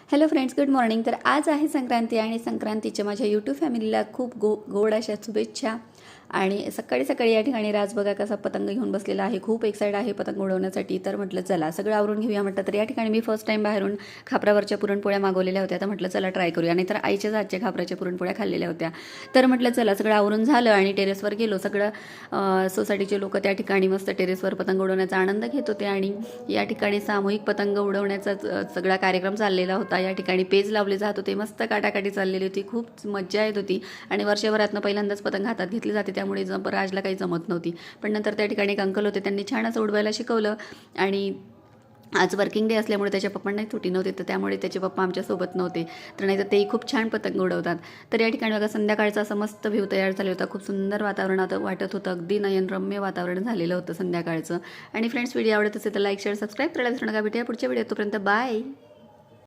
Hello friends, good morning. तर आज आहे संक्रांती आणि संक्रांतीच्या माझ्या यूट्यूब फॅमिलीला खूप गोड अशा शुभेच्छा. आणि सकाळी सकाळी या ठिकाणी राज बघा कसा पतंग घेऊन बसलेला आहे, खूप एक्साइट आहे पतंग उडवण्यासाठी. तर म्हटलं चला सगळं आवरून घेऊया म्हटलं. तर या ठिकाणी मी फर्स्ट टाईम बाहेरून खापरावरच्या पुरणपोळ्या मागवलेल्या होत्या. तर म्हटलं चला ट्राय करूया. नाहीतर आईच्याच हातच्या खापराच्या पुरणपोळ्या खाल्लेल्या होत्या. तर म्हटलं चला सगळं आवरून झालं आणि टेरेसवर गेलो. सगळं सोसायटीचे लोक त्या ठिकाणी मस्त टेरेसवर पतंग उडवण्याचा आनंद घेत होते. आणि या ठिकाणी सामूहिक पतंग उडवण्याचा सगळा कार्यक्रम चाललेला होता. या ठिकाणी पेज लावले जात होते, मस्त काटाकाटी चाललेली होती, खूप मज्जा येत होती. आणि वर्षभरातनं पहिल्यांदाच पतंग हातात घेतली जाते, त्यामुळे राजला काही जमत नव्हती. पण नंतर त्या ठिकाणी एक अंकल होते, त्यांनी छान असं उडवायला शिकवलं. आणि आज वर्किंग डे असल्यामुळे त्याच्या पप्पांनाही सुट्टी नव्हती, तर त्यामुळे त्याचे पप्पा आमच्यासोबत नव्हते. तर नाही तर तेही खूप छान पतंग उडवतात. तर या ठिकाणी बघा संध्याकाळचा असं मस्त व्ह्यू तयार झाला होता. खूप सुंदर वातावरण वाटत होतं, अगदी नयनरम्य वातावरण झालेलं होतं संध्याकाळचं. आणि फ्रेंड्स, व्हिडिओ आवडत असेल तर लाईक शेअर सबस्क्राईब करायला विसरू नका. भेटूया पुढच्या व्हिडिओ, तोपर्यंत बाय.